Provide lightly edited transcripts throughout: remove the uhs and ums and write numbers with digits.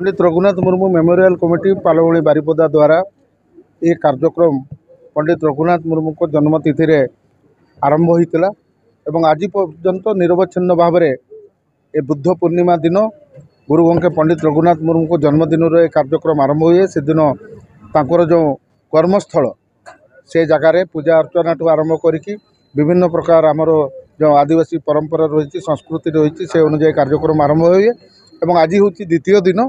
Pandit Raghunath Murmu memorial committee Palvani Baripada द्वारा ये कार्यक्रम पंडित रघुनाथ मुर्मू को जन्मतिथि रे आरंभ होता एवं आज पर्यंत निरवच्छिन्न भाव में ये बुद्ध पूर्णिमा दिन गुरुगंके पंडित रघुनाथ मुर्मू को जन्मदिन कार्यक्रम आरंभ हुए से दिन तांकर जो कर्मस्थल से जगार पूजा अर्चना ठू आरंभ करी विभिन्न प्रकार आमर जो आदिवासी परंपरा रही संस्कृति रही से अनुजाई कार्यक्रम आरंभ हुए एवं आज हूँ द्वितीय दिन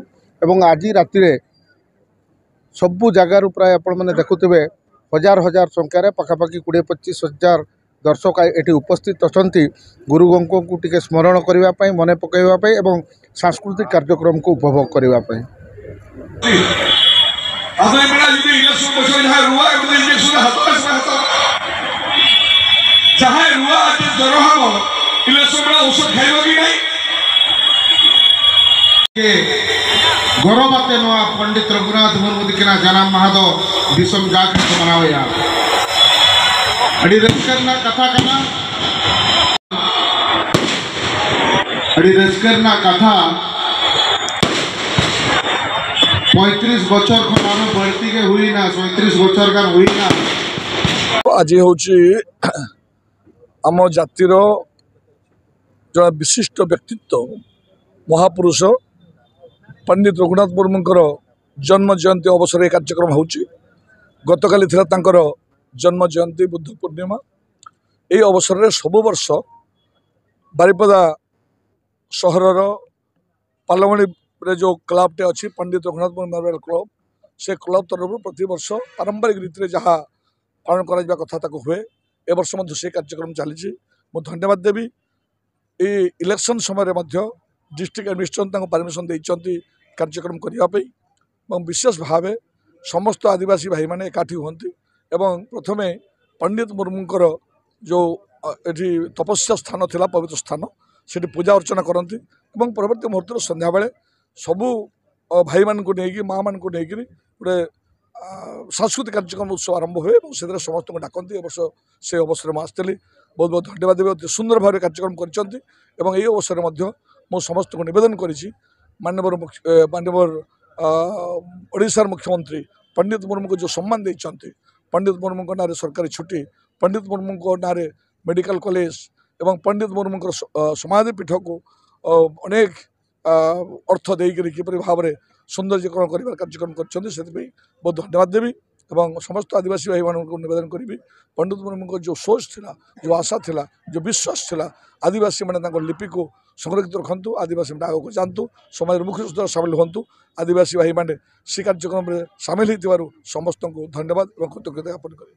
एवं आज राति सबू जगार प्राय आपण मैंने देखुवे हजार हजार संख्यार पखापाखि 20-25 हजार दर्शक ये उपस्थित अच्छा गुरुगंको को टिके स्मरण करने मन पकड़ापी एवं सांस्कृतिक कार्यक्रम को उपभोग करने गौरवते नुआ पंडित रघुनाथ मुर्मू दिखना जन्म महादो दिसम जाके मनावया अड़ी रस्करना कथा कना अड़ी रस्करना कथा 35 बचर खनानो बढ़ती के हुई ना 35 बचर का हुई ना आज हूँ आम जातिर जो विशिष्ट व्यक्तित्व महापुरुष पंडित रघुनाथ मुर्मूंकर जन्म जयंती अवसर ये कार्यक्रम होची गतकाली थिला तांकर जन्म जयंती बुद्ध पूर्णिमा ये अवसर में सबु वर्ष बारिपदा सहरर पालवणी रे जो क्लब टे अच्छी पंडित रघुनाथ मुर्मू मेमोरियल क्लब से क्लब तरफ प्रति वर्ष पारंपरिक रीति जहाँ पालन करा कथा हुए ए वर्ष से कार्यक्रम चली धन्यवाद देवी ये इलेक्शन समय डिस्ट्रिक्ट एडमिनिस्ट्रेशन परमिशन देती कार्यक्रम करने विशेष भाव समस्त आदिवासी भाई मैंने एकाठी हुंती एवं प्रथमे पंडित मुर्मूंकर जो ये तपस्या स्थान थिला पवित्र स्थान से पूजा अर्चना करती एवं परवर्ती मुहूर्त संध्या बेले सबू भाई मान को लेकिन माँ मान को लेकिन गोटे सांस्कृतिक कार्यक्रम उत्सव आरंभ हुए और से समस्त डाकती ए वर्ष से अवसर में आसती बहुत बहुत धन्यवाद देवी अति सुंदर भाव कार्यक्रम कर अवसर में मु समस्त को निवेदन करी माननीय ओडिशार मुख्यमंत्री पंडित मुर्मू को जो सम्मान देते पंडित मुर्मू को नारे सरकारी छुट्टी पंडित मुर्मू को नारे मेडिकल कॉलेज एवं पंडित मुर्मू समाधि पीठ को अनेक अर्थ देकर किपर भाव में सौंदर्यकरण कर कार्यक्रम कर बहुत धन्यवाद देवी एवं समस्त आदिवासी भाई मान को निवेदन करी पंडित मुर्मू को जो सोच थिला जो आशा थिला जो विश्वास थिला आदिवासी मैंने लिपि को संरक्षित रखु आदिवासी मैंने आगे जातु समाज मुख्य सूत्र सामिल हूँ आदिवासी भाई मैंने से कार्यक्रम में सामिल हो समस्त को धन्यवाद और कृतज्ञता ज्ञापन करें।